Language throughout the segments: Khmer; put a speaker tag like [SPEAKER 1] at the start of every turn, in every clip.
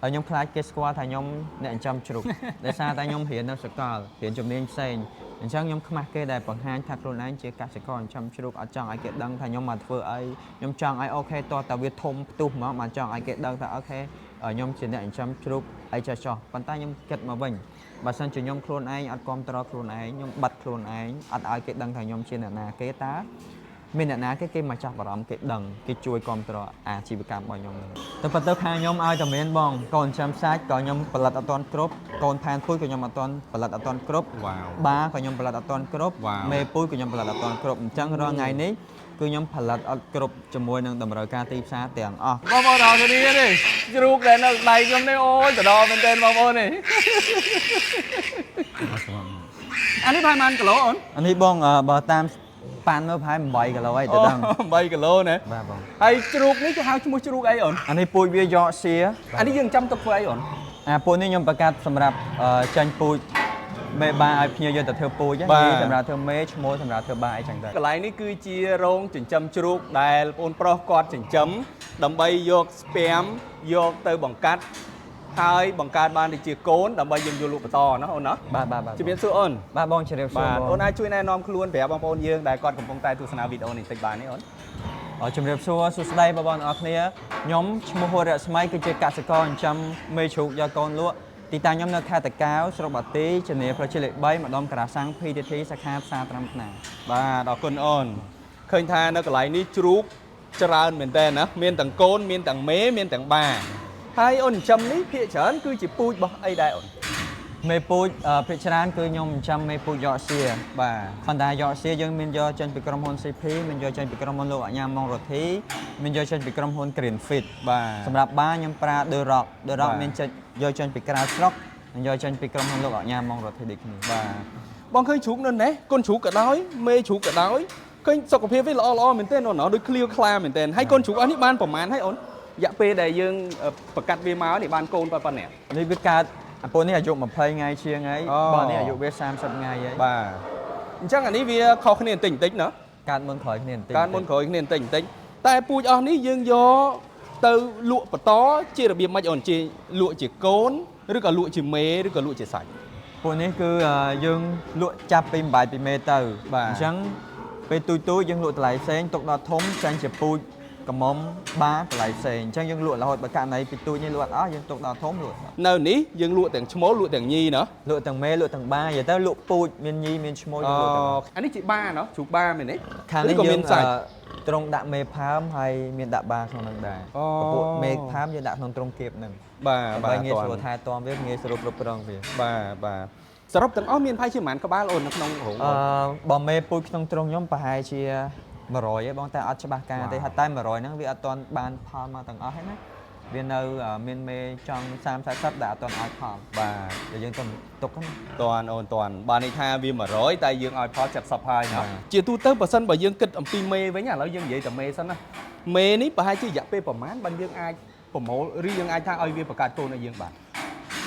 [SPEAKER 1] ខ្ញុំខ្លាចគេស្គាល់ថាខ្ញុំអ្នកចិញ្ចឹមជ្រូកដោយសារតែខ្ញុំរៀននៅសាកលរៀនជំនាញផ្សេងអញ្ចឹងខ្ញុំខ្មាស់គេដែលបង្ហាញថាខ្លួនឯងជាកសិករចិញ្ចឹមជ្រូកអត់ចង់ឲ្យគេដឹងថាខ្ញុំមកធ្វើអីខ្ញុំចង់ឲ្យអូខេតោះតែវាធំផ្ទុះហ្មងបានចង់ឲ្យគេដឹងថាអូខេខ្ញុំជាអ្នកចិញ្ចឹមជ្រូកអីចេះចោះប៉ុន្តែខ្ញុំគិតមកវិញបើសិនជាខ្ញុំខ្លួនឯងអត់គ្រប់គ្រងខ្លួនឯងខ្ញុំបាត់ខ្លួនឯងអត់ឲ្យគេដឹងថាខ្ញុំជាអ្នកណាគេតាមានអ្នកណាគេមកចាប់អារម្មណ៍គេដឹងគេជួយគ្រប់គ្រងអាជីវកម្មរបស់ខ្ញុំហ្នឹងតែប៉ុន្តែខាងខ្ញុំឲ្យតែមានបងកូនចាំសាច់ក៏ខ្ញុំផលិតអត់ទាន់គ្រប់កូនផានពូជក៏ខ្ញុំអត់ទាន់ផលិតអត់ទាន់គ្រប់បាក៏ខ្ញុំផលិតអត់ទាន់គ្រប់មេពូជក៏ខ្ញុំផលិតអត់ទាន់គ្រប់អញ្ចឹងរាល់ថ្ងៃនេះគឺខ្ញុំផលិតអត់គ្រប់ជាមួយនឹងតម្រូវការទីផ្សារទាំងអស់
[SPEAKER 2] បងប្អូនអរគុណនេះជ្រូកដែលនៅដៃខ្ញុំនេះអូយទៅដល់មែនទែនបងប្អូននេះអានេះប្រហែលប៉ុន្មានគីឡូអូន
[SPEAKER 1] អានេះបងបើតាមប៉ាន់មើលប្រហែល8គីឡូអីទៅដឹង
[SPEAKER 2] 8គីឡូណា
[SPEAKER 1] បាទបង
[SPEAKER 2] ហើយជ្រូកនេះគេហៅឈ្មោះជ្រូកអីអូន
[SPEAKER 1] អានេះពូជវាយកសៀ
[SPEAKER 2] អានេះយើងចាំទុកធ្វើអីអូន
[SPEAKER 1] ពូជនេះខ្ញុំបង្កាត់សម្រាប់ចាញ់ពូជមេបាឲ្យភ្ញៀវយកទៅធ្វើពូជសម្រាប់ធ្វើមេឈ្មោះសម្រាប់ធ្វើបាអីចឹងទៅ
[SPEAKER 2] កន្លែងនេះគឺជារោងចិញ្ចឹមជ្រូកដែលបងប្រុសគាត់ចិញ្ចឹមដើម្បីយកស្ពាមយកទៅបង្កាត់ហើយបង្កើតបានទៅជាកូនដើម្បីយើងយកលក់បន្តណាអូនណា
[SPEAKER 1] បាទ
[SPEAKER 2] ជំរាបសួរអូន
[SPEAKER 1] បាទបងជំរាបសួរ
[SPEAKER 2] អូនអាចជួយណែនាំខ្លួនប្រាប់បងប្អូនយើងដែលគាត់កំពុងតែទស្សនាវីដេអូនេះបន្តិចបានទេអូន
[SPEAKER 1] ជំរាបសួរសួស្តីបងប្អូនអរគ្នាខ្ញុំឈ្មោះហួររស្មីគឺជាកសិករចិញ្ចឹមមេជ្រូកយកកូនលក់ទីតាំងខ្ញុំនៅខេត្តតាកែវស្រុកបាទីជំនាញប្រជាលេខ3ម្ដុំតារាសាំង PTT សាខាផ្សារត្រាំថ្នា
[SPEAKER 2] បាទអរគុណអូនឃើញថានៅកន្លែងនេះជ្រូកច្រើនមែនតើណាមានទាំងកូនមានទាំងមេមានទាំងបាហើយអូនចិញ្ចឹមនេះភាគច្រើនគឺជាពូជរបស់អីដែរអូន
[SPEAKER 1] មេពូជភាគច្រើនគឺខ្ញុំចិញ្ចឹមមេពូជយកសៀ
[SPEAKER 2] បាទ
[SPEAKER 1] ប៉ុន្តែយកសៀយើងមានយកចេញពីក្រុមហ៊ុន CP មានយកចេញពីក្រុមហ៊ុនលោកអាញាម៉ុងរ៉ូធីមានយកចេញពីក្រុមហ៊ុន Green Fit
[SPEAKER 2] បាទ
[SPEAKER 1] សម្រាប់បាខ្ញុំប្រើ The Rock មានយកចេញពីក្រៅស្រុកនិងយកចេញពីក្រុមហ៊ុនលោកអាញាម៉ុងរ៉ូធីដូចគ្នា
[SPEAKER 2] បាទបងឃើញជ្រូកនៅនេះកូនជ្រូកក៏ដោយមេជ្រូកក៏ដោយឃើញសុខភាពវាល្អមែនទែនអូនដូចឃ្លាវខ្លាមែនទែនហើយកូនជ្រូកអស់នេះបានប្រមាណហើយអូនរយៈពេលដែលយើងបង្កាត់វាមកនេះបានកូនប៉ុណ្ណេះ
[SPEAKER 1] នេះវាកើតអាពូនេះអាយុ20ថ្ងៃជាងហើយបើនេះអាយុវា30ថ្ងៃហើយ
[SPEAKER 2] បាទអញ្ចឹងអានេះវាខុសគ្នាបន្តិចបន្តិចណា
[SPEAKER 1] កើតមុនក្រោយគ្នាបន្តិច
[SPEAKER 2] កើតមុនក្រោយគ្នាបន្តិចបន្តិចតែពូជអស់នេះយើងយកទៅលក់បន្តជារបៀបម៉េចអូនជាលក់ជាកូនឬក៏លក់ជាមេឬក៏លក់ជាសាច់
[SPEAKER 1] ពូនេះគឺយើងលក់ចាប់ពីម្បាយពីមេទៅអញ្ចឹងពេលទូចយើងលក់តម្លៃផ្សេងទុកដល់ធំចាញ់ជាពូជកំមុំបាតម្លៃផ្សេងអញ្ចឹងយើងលក់រហូតបើករណីពីទូចនេះលក់អត់យើងទុកដល់ធំលក់
[SPEAKER 2] នៅនេះយើងលក់ទាំងឈ្មោលលក់ទាំងញីណា
[SPEAKER 1] លក់ទាំងមេលក់ទាំងបានិយាយទៅលក់ពូជមានញីមានឈ្មោលយើងលក់ទាំង
[SPEAKER 2] អានេះជាបាណាជ្រូកបាមែនទេ
[SPEAKER 1] ខាងនេះយើងត្រង់ដាក់មេផើមហើយមានដាក់បាក្នុងនឹងដែរពពួកមេផើមយើងដាក់ក្នុងត្រង់គៀបហ្នឹង
[SPEAKER 2] បាទ
[SPEAKER 1] ងាយស្រួលថែទាំវាងាយស្រួលគ្រប់គ្រងវា
[SPEAKER 2] បាទសរុបទាំងអស់មានប្រហែលជាប៉ុន្មានក្បាលអូននៅក្នុងរោង
[SPEAKER 1] បើមេពូជក្នុងត្រង់ខ្ញុំប្រហែលជា100ឯងបងតែអត់ច្បាស់ការទេតែ100ហ្នឹងវាអត់ទាន់បានផលមកទាំងអស់ហ្នឹងណាវានៅមានមេចង់30 40ដែលអត់ទាន់ឲ្យផល
[SPEAKER 2] បាទ
[SPEAKER 1] តែយើងទុកហ្នឹង
[SPEAKER 2] តាន់អូនតាន់បានន័យថាវា100តែយើងឲ្យផល70ហើយណាជាទូទៅបើសិនបើយើងគិតអំពីមេវិញឥឡូវយើងនិយាយតែមេសិនណាមេនេះប្រហែលជារយៈពេលប្រហែលបើយើងអាចប្រមូលឬយើងអាចថាឲ្យវាបង្កើតកូនឲ្យយើងបាន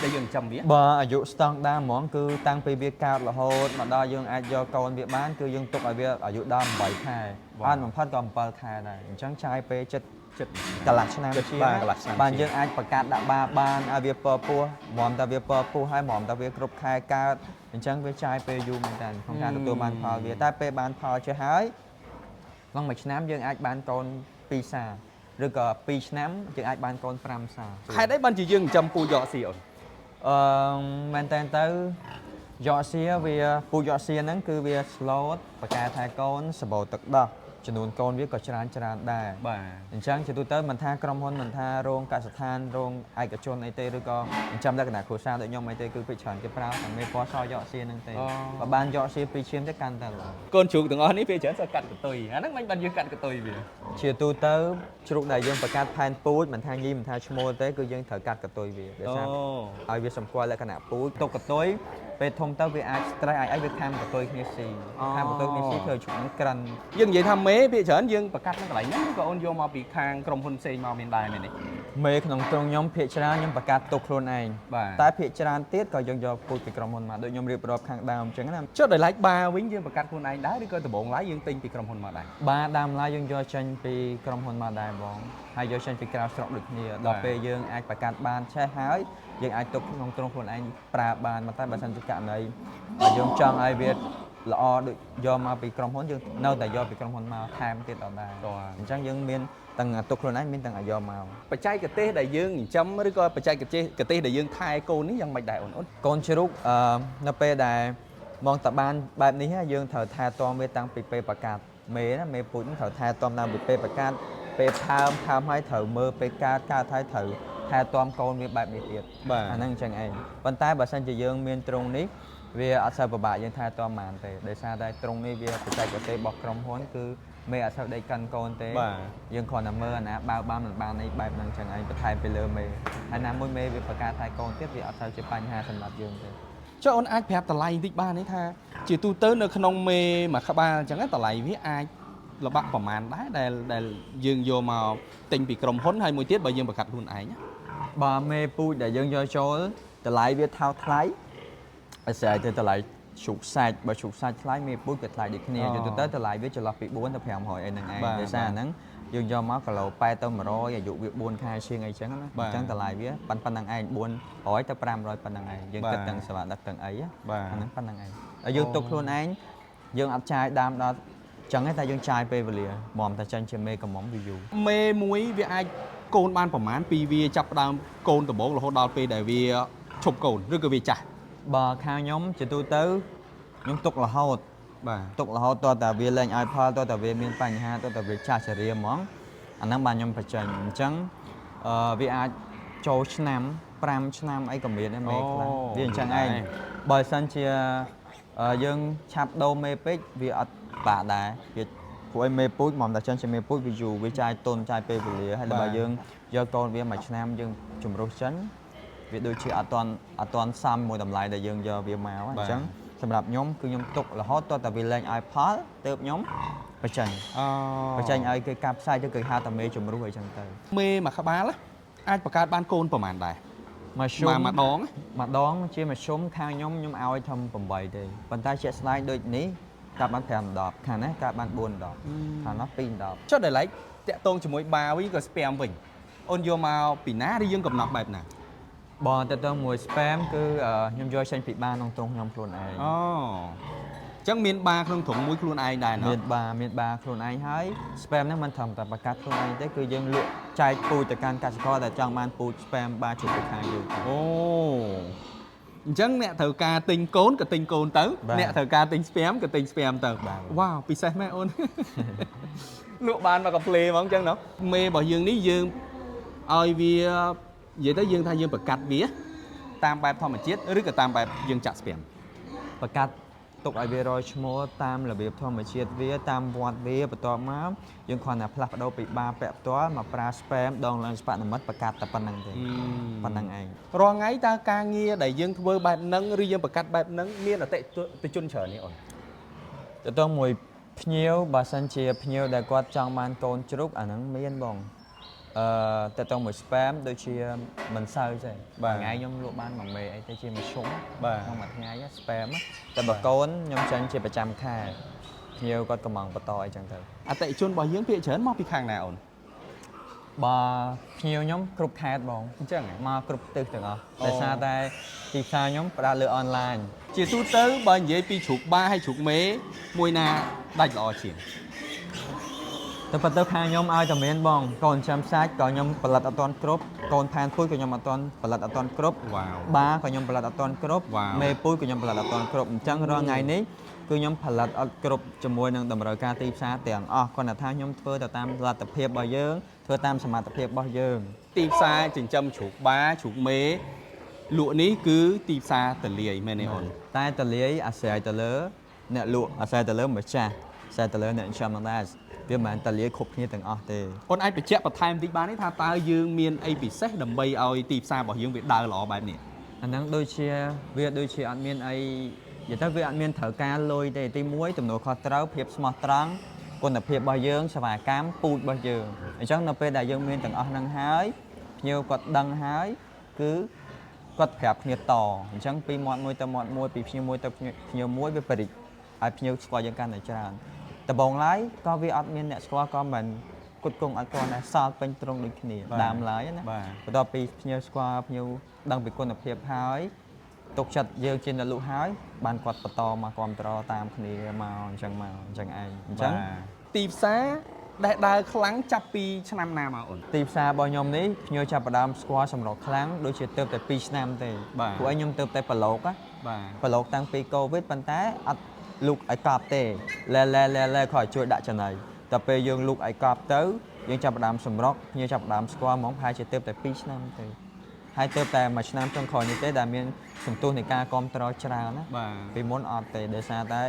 [SPEAKER 2] ដែលយើងចាំវា
[SPEAKER 1] បើអាយុស្តង់ដារហ្មងគឺតាំងពីវាកើតរហូតមកដល់យើងអាចយកកូនវាបានគឺយើងទុកឲ្យវាអាយុដល់8ខែបានបំផុតក៏7ខែដែរអញ្ចឹងចាយពេលចិត្តកន្លះឆ្នាំជាបានយើងអាចបង្កាត់ដាក់បាបានឲ្យវាពពោះហ្មងតែវាពពោះហើយហ្មងតែវាគ្រប់ខែកើតអញ្ចឹងវាចាយពេលយូរមែនតើក្នុងការទទួលបានផលវាតែពេលបានផលចេះហើយក្នុងមួយឆ្នាំយើងអាចបានកូន2សាឬក៏2ឆ្នាំយើងអាចបានកូន5សា
[SPEAKER 2] ហេតុអីបានជាយើងចិញ្ចឹមពូយកស៊ីអូន
[SPEAKER 1] មែនតើទៅយកសៀវាពូយកសៀហ្នឹងគឺវា slot បកកែថែកូនសបោទឹកដោះចំនួនកូនវាក៏ច្រើនដែរ
[SPEAKER 2] បាទ
[SPEAKER 1] អញ្ចឹងជាទូទៅមិនថាក្រុមហ៊ុនមិនថារោងកសិដ្ឋានរោងឯកជនអីទេឬក៏ចិញ្ចឹមលក្ខណៈគ្រួសារដូចខ្ញុំអីទេគឺពេកច្រើនគេប្រើតែមេពណ៌សយកសៀហ្នឹងទេបើបានយកសៀពីឈាមទៅកាន់តែល្អ
[SPEAKER 2] កូនជ្រូកទាំងអស់នេះពេលច្រើនសើកាត់កតុយអាហ្នឹងមិនបានយើងកាត់កតុយវា
[SPEAKER 1] ជាទូទៅជ្រូកដែលយើងបង្កើតផែនពូជមិនថាញីមិនថាឈ្មោលទេគឺយើងត្រូវកាត់កតុយវាដោយសារឲ្យវាសម្គាល់លក្ខណៈពូជទុកកតុយពេលធំទៅវាអាច stress អាចវាខាំកតុយគ្នាស៊ីខាំកតុយគ្នាស៊ីធ្វើជ្រូកហ្នឹងក្រិន
[SPEAKER 2] យើងនិយាយថាមេពេលច្រើនយើងបង្កាត់នៅកន្លែងហ្នឹងក៏អូនយកមកពីខាងក្រុមហ៊ុនផ្សេងមកមានដែរមែនទេ
[SPEAKER 1] មេក្នុងត្រង់ខ្ញុំភាគច្រើនខ្ញុំបង្កើតទុកខ្លួនឯង
[SPEAKER 2] បាទ
[SPEAKER 1] តែភាគច្រើនទៀតក៏យើងយកពូជពីក្រុមហ៊ុនមកដូចខ្ញុំរៀបរាប់ខាងដើមអញ្ចឹងណា
[SPEAKER 2] ចុះដោយឡែកបាវិញយើងបង្កាត់ខ្លួនឯងដែរឬក៏ដំបូងឡើយយើងទិញពីក្រុមហ៊ុនមកដែរ
[SPEAKER 1] បាទដើមឡើយយើងយកចេញពីក្រុមហ៊ុនមកដែរបងហើយយកចេញពីក្រៅស្រុកដូចគ្នាដល់ពេលយើងអាចបង្កើតបានឆេះហើយយើងអាចទុកក្នុងត្រង់ខ្លួនឯងប្រើបានតែបើសិនជាករណីយើងចង់ឲ្យវាល្អដូចយកមកពីក្រុមហ៊ុនយើងនៅតែយកពីក្រុមហ៊ុនមកថែមទៀតដល់ដែរអញ្ចឹងយើងមានទាំងទុកខ្លួនឯងមានទាំងឲ្យយកមក
[SPEAKER 2] បច្ចេកទេសដែលយើងចិញ្ចឹមឬក៏បច្ចេកទេសដែលយើងថែកូននេះយ៉ាងម៉េចដែរអូន
[SPEAKER 1] កូនជ្រូកនៅពេលដែលមកតបានបែបនេះយើងត្រូវថែទាំវាតាំងពីពេលបង្កាត់មេណាមេពូជត្រូវថែទាំតាំងពីពេលបង្កាត់ពេលថើមហើយត្រូវមើលពេលកើតហើយត្រូវថែទាំកូនវាបែបនេះទៀតអាហ្នឹងអញ្ចឹងឯងប៉ុន្តែបើសិនជាយើងមានទ្រង់នេះវាអត់សូវពិបាកយើងថែទាំបានទេដោយសារតែទ្រង់នេះវាបច្ចេកទេសរបស់ក្រុមហ៊ុនគឺមេអត់សូវដេកកាន់កូនទេយើងគ្រាន់តែមើលអាណាបើបានមិនបានអីបែបហ្នឹងអញ្ចឹងឯងបន្ថែមពីលើមេហើយណាមួយមេវាបង្កើតថែកូនទៀតវាអត់សូវជាបញ្ហាសម្រាប់យើងទេ
[SPEAKER 2] ចុះអូនអាចប្រាប់តម្លៃបន្តិចបានទេថាជាទូទៅនៅក្នុងមេមួយក្បាលអញ្ចឹងតម្លៃវាអាចល្បាក់ប្រមាណដែរដែលយើងយកមកទិញពីក្រុមហ៊ុនហើយមួយទៀតបើយើងបង្កាត់ខ្លួនឯង
[SPEAKER 1] បើមេពូជដែលយើងយកចូលតម្លៃវាថោកថ្លៃអាស្រ័យទៅតម្លៃជ្រូកសាច់បើជ្រូកសាច់ថ្លៃមេពូជក៏ថ្លៃដូចគ្នាយល់ទៅតម្លៃវាចន្លោះពី4ទៅ500អីហ្នឹងឯងដោយសារហ្នឹងយើងយកមកគីឡូ80ទៅ100អាយុវា4ខែជាងអីចឹងណាអញ្ចឹងតម្លៃវាប៉ុណ្្នឹងឯង400ទៅ500ប៉ុណ្្នឹងឯងយើងគិតទាំងសេវាដឹកទាំងអីអាហ្នឹងប៉ុណ្្នឹងឯងហើយយើងទុកខ្លួនឯងយើងអត់ចាយដើមដល់ចឹងឯងតែយើងចាយពេលវេលាមកតែចាញ់ជាមេកំមុំវាយូរ
[SPEAKER 2] មេមួយវាអាចកូនបានប្រមាណពីវាចាប់ផ្ដើមកូនដំបូងរហូតដល់ពេលដែលវាឈប់កូនឬក៏វាចាស់
[SPEAKER 1] បើខាងខ្ញុំជាទូទៅខ្ញុំទុករហូត
[SPEAKER 2] បាទ
[SPEAKER 1] ទុករហូតតើតាវាលែងឲ្យផលតើតាវាមានបញ្ហាតើតាវាចាស់ចរាហ្មងអាហ្នឹងបាទខ្ញុំបញ្ចេញអញ្ចឹងវាអាចចូលឆ្នាំ5ឆ្នាំអីក៏មានដែរមេខ្លះវាអញ្ចឹងឯងបើសិនជាយើងឆាប់ដូរមេពេកវាអត់បាក់ដែរវាព្រោះឯមេពូជមកតែចិនជាមេពូជវាយូរវាចាយទុនចាយពេលវេលាហើយដល់បើយើងយកកូនវាមួយឆ្នាំយើងជំរុះចិនវាដូចជាអត់តាន់សមមួយតម្លៃដែលយើងយកវាមកអញ្ចឹង សម្រាប់ខ្ញុំគឺខ្ញុំទុករហូតតតែវាលែងឲ្យផលទៅខ្ញុំបញ្ចេញឲ្យគេកាប់ផ្សាយទៅគេហៅតែមេជំរុះអីចឹងទៅ
[SPEAKER 2] មេមួយក្បាលអាចបង្កើតបានកូនប្រមាណដែរ
[SPEAKER 1] ម្ដងជាមធ្យមខាងខ្ញុំឲ្យធំ8ទេប៉ុន្តែជាក់ស្ដែងដូចនេះកាប់បាន5ដបខាងនេះកាប់បាន4ដបខាងនោះ2ដប
[SPEAKER 2] ចុះដែលឡែកតាក់ទងជាមួយបាវិញក៏ស្ពាមវិញអូនយកមកពីណាឬយើងកំណត់បែបណា
[SPEAKER 1] បើទៅទៅមួយ spam គឺខ្ញុំយកចេញពីបាក្នុងទ្រង់ខ្ញុំខ្លួនឯង
[SPEAKER 2] អញ្ចឹងមានបាក្នុងទ្រង់មួយខ្លួនឯងដែរណ៎
[SPEAKER 1] មានបាខ្លួនឯងហើយ spam ហ្នឹងមិនត្រឹមតែបង្កាត់ខ្លួនឯងទេគឺយើងលក់ចែកពូជទៅកាន់កសិករដែលចង់បានពូជ spam បាជុំពីខាងយើង
[SPEAKER 2] អូអញ្ចឹងអ្នកត្រូវការទិញកូនក៏ទិញកូនទៅអ្នកត្រូវការទិញស្ពាមក៏ទិញស្ពាមទៅវ៉ាវពិសេសមែនអូន លក់បានមកកាផ្លេហ្មងអញ្ចឹងណ៎មេរបស់យើងនេះយើងឲ្យវានិយាយទៅយើងថាយើងបង្កាត់វាតាមបែបធម្មជាតិឬក៏តាមបែបយើងចាក់ស្ពាម
[SPEAKER 1] បង្កាត់ទុកឲ្យវារយឈ្មោះតាមរបៀបធម្មជាតិវាតាមវត្តវាបន្ទាប់មកយើងគ្រាន់តែផ្លាស់ប្ដូរពីបាពាក់ផ្ទាល់មកប្រើ spam ដងឡើងស្ប៉ានិមិត្តបង្កាត់តែប៉ុណ្្នឹងទេប៉ុណ្្នឹងឯង
[SPEAKER 2] រាល់ថ្ងៃតើការងារដែលយើងធ្វើបែបហ្នឹងឬយើងបង្កាត់បែបហ្នឹងមានអតិថិជនច្រើននេះអូន
[SPEAKER 1] ទៅទៅមួយភ្ញៀវបើសិនជាភ្ញៀវដែលគាត់ចង់បានកូនជ្រូកអាហ្នឹងមានបងទៅទៅមួយ spam ដូចជាមិនសូវទេថ្ងៃខ្ញុំលក់បានមួយមេអីទៅជាមួយឈុំក្នុងមួយថ្ងៃ spam តែបើកូនខ្ញុំចាញ់ជាប្រចាំខែភ្ញៀវគាត់កំងបន្តអីចឹងទៅ
[SPEAKER 2] អតិថិជនរបស់យើងភាគច្រើនមកពីខាងណាអូន
[SPEAKER 1] បើភ្ញៀវខ្ញុំគ្រប់ខេត្តបង
[SPEAKER 2] អញ្ចឹង
[SPEAKER 1] មកគ្រប់ទិសទាំងអស់ដោយសារតែទីផ្សារខ្ញុំផ្ដោតលើអនឡាញ
[SPEAKER 2] ជាទូទៅបើនិយាយពីជ្រូកបាហើយជ្រូកមេមួយណាដាច់ល្អជាង
[SPEAKER 1] ទៅប៉ុន្តែខាងខ្ញុំឲ្យតែមានបងកូនចាំសាច់ក៏ខ្ញុំផលិតអត់ទាន់គ្រប់កូនផានពូជក៏ខ្ញុំអត់ទាន់ផលិតអត់ទាន់គ្រប់ បាក៏ខ្ញុំផលិតអត់ទាន់គ្រប់មេពូជក៏ខ្ញុំផលិតអត់ទាន់គ្រប់អញ្ចឹងរាល់ថ្ងៃនេះគឺខ្ញុំផលិតអត់គ្រប់ជាមួយនឹងតម្រូវការទីផ្សារទាំងអស់គ្រាន់តែថាខ្ញុំធ្វើទៅតាមលទ្ធភាពរបស់យើងធ្វើតាមសមត្ថភាពរបស់យើង
[SPEAKER 2] ទីផ្សារចិញ្ចឹមជ្រូកបាជ្រូកមេលក់នេះគឺទីផ្សារតលាយមែនទេអូន
[SPEAKER 1] តែតលាយអាស្រ័យទៅលើអ្នកលក់អាស្រ័យទៅលើម្ចាស់អាស្រ័យទៅលើអ្នកចាំហ្នឹងដែរវាមិនមែនតលាយគ្រប់គ្នាទាំងអស់ទេ
[SPEAKER 2] អូនអាចបញ្ជាក់បន្ថែមបន្តិចបានទេថាតើយើងមានអីពិសេសដើម្បីឲ្យទីផ្សាររបស់យើងវាដើរល្អបែបនេះ
[SPEAKER 1] អាហ្នឹងដូចជាវាដូចជាអត់មានអីនិយាយទៅវាអត់មានត្រូវការលុយទេទី1ទំនួលខុសត្រូវភាពស្មោះត្រង់គុណភាពរបស់យើងសេវាកម្មពូជរបស់យើងអញ្ចឹងនៅពេលដែលយើងមានទាំងអស់ហ្នឹងហើយ ភ្ញៀវគាត់ដឹងហើយគឺគាត់ប្រាប់គ្នាតអញ្ចឹងពីមាត់មួយទៅមាត់មួយពីភ្ញៀវមួយទៅភ្ញៀវមួយវាបរិចឲ្យភ្ញៀវស្គាល់យើងកាន់តែច្រើនដំបូងឡើយក៏វាអត់មានអ្នកស្គាល់ក៏មិនគត់គង់អត់ទាន់ដែរសល់ពេញទ្រង់ដូចគ្នាដើមឡើយណាបន្ទាប់ពីភ្ញៀវស្គាល់ភ្ញៀវដឹងពីគុណភាពហើយទុកចិត្តយើងជាអ្នកលក់ហើយបានគាត់បន្តមកគ្រប់គ្រងតាមគ្នាមកអញ្ចឹងឯងអញ្ចឹង
[SPEAKER 2] ទីផ្សារដែលដើរខ្លាំងចាប់ពីឆ្នាំណាមកអូន
[SPEAKER 1] ទីផ្សាររបស់ខ្ញុំនេះភ្ញៀវចាប់ផ្ដើមស្គាល់សម្រស់ខ្លាំងដូចជាទៅតែ2ឆ្នាំទេព្រោះឯងខ្ញុំទៅតែប្រឡូកណា
[SPEAKER 2] បាទ
[SPEAKER 1] ប្រឡូកតាំងពីកូវីដប៉ុន្តែអត់លូកឲ្យកប់ទេលែខឲ្យជួយដាក់ចំណីតែពេលយើងលូកឲ្យកប់ទៅយើងចាប់ផ្ដើមសម្រស់ភ្ញៀវចាប់ផ្ដើមស្គាល់ហ្មងប្រហែលជាទៅតែ2ឆ្នាំទេហើយទៅតែមួយឆ្នាំចុងក្រោយនេះទេដែលមានសន្ទុះនៃការគ្រប់គ្រងច្រើនណា
[SPEAKER 2] បាទ
[SPEAKER 1] ពីមុនអត់ទេដោយសារតែ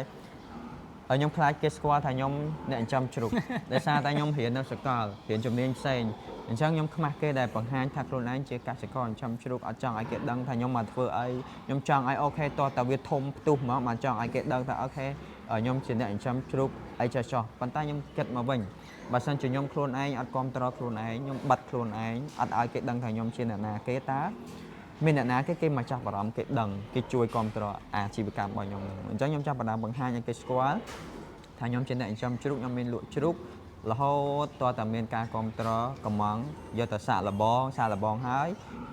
[SPEAKER 1] ខ្ញុំខ្លាចគេស្គាល់ថាខ្ញុំអ្នកចិញ្ចឹមជ្រូក ដោយសារតែខ្ញុំរៀននៅសាកលរៀនជំនាញផ្សេងអញ្ចឹងខ្ញុំខ្មាស់គេដែលបង្ហាញថាខ្លួនឯងជាកសិករចិញ្ចឹមជ្រូកអត់ចង់ឲ្យគេដឹងថាខ្ញុំមកធ្វើអីខ្ញុំចង់ឲ្យអូខេតោះតែវាធំផ្ទុះហ្មងបានចង់ឲ្យគេដឹងថាអូខេខ្ញុំជាអ្នកចិញ្ចឹមជ្រូកអីចេះចោះប៉ុន្តែខ្ញុំគិតមកវិញបើសិនជាខ្ញុំខ្លួនឯងអត់គ្រប់គ្រងខ្លួនឯងខ្ញុំបាត់ខ្លួនឯងអត់ឲ្យគេដឹងថាខ្ញុំជាអ្នកណាគេតាមានអ្នកណាគេមកចាប់អារម្មណ៍គេដឹងគេជួយគ្រប់គ្រងអាជីវកម្មរបស់ខ្ញុំអញ្ចឹងខ្ញុំចាប់ផ្ដើមបង្ហាញឲ្យគេស្គាល់ថាខ្ញុំជាអ្នកចិញ្ចឹមជ្រូកខ្ញុំមានលក់ជ្រូករហូតតតែមានការគ្រប់គ្រងកំងយកទៅសាកល្បងហើយ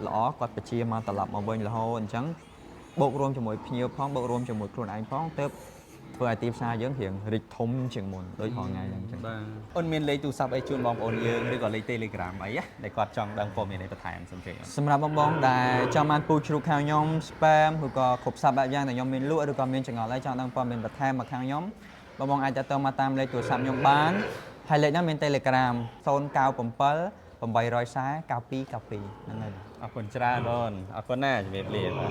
[SPEAKER 1] ល្អគាត់បញ្ជាមកត្រឡប់មកវិញរហូតអញ្ចឹងបូករួមជាមួយភ្ញៀវផងបូករួមជាមួយខ្លួនឯងផងទើបធ្វើឲ្យទីផ្សារយើងរៀងរីកធំជាងមុនដូចរាល់ថ្ងៃហ្នឹងអញ្ចឹង
[SPEAKER 2] បាទអូនមានលេខទូរស័ព្ទអីជូនបងប្អូនយើងឬក៏លេខ Telegram អីណាដែលគាត់ចង់ដឹងព័ត៌មានអីបន្ថែមសំជិញអូន
[SPEAKER 1] សម្រាប់បងដែលចង់បានពូជ្រូកខាងខ្ញុំ spam ឬក៏គ្រប់សັບបែបយ៉ាងដែលខ្ញុំមានលក់ឬក៏មានចង្អុលអីចង់ដឹងព័ត៌មានបន្ថែមមកខាងខ្ញុំបងអាចទៅមកតាមលេខទូរស័ព្ទខ្ញុំបានហើយលេខហ្នឹងមាន Telegram 097 840 9292ហ្នឹងហើយ
[SPEAKER 2] អរគុណច្រើនអូនអរគុណណាជំរាបលាបាទ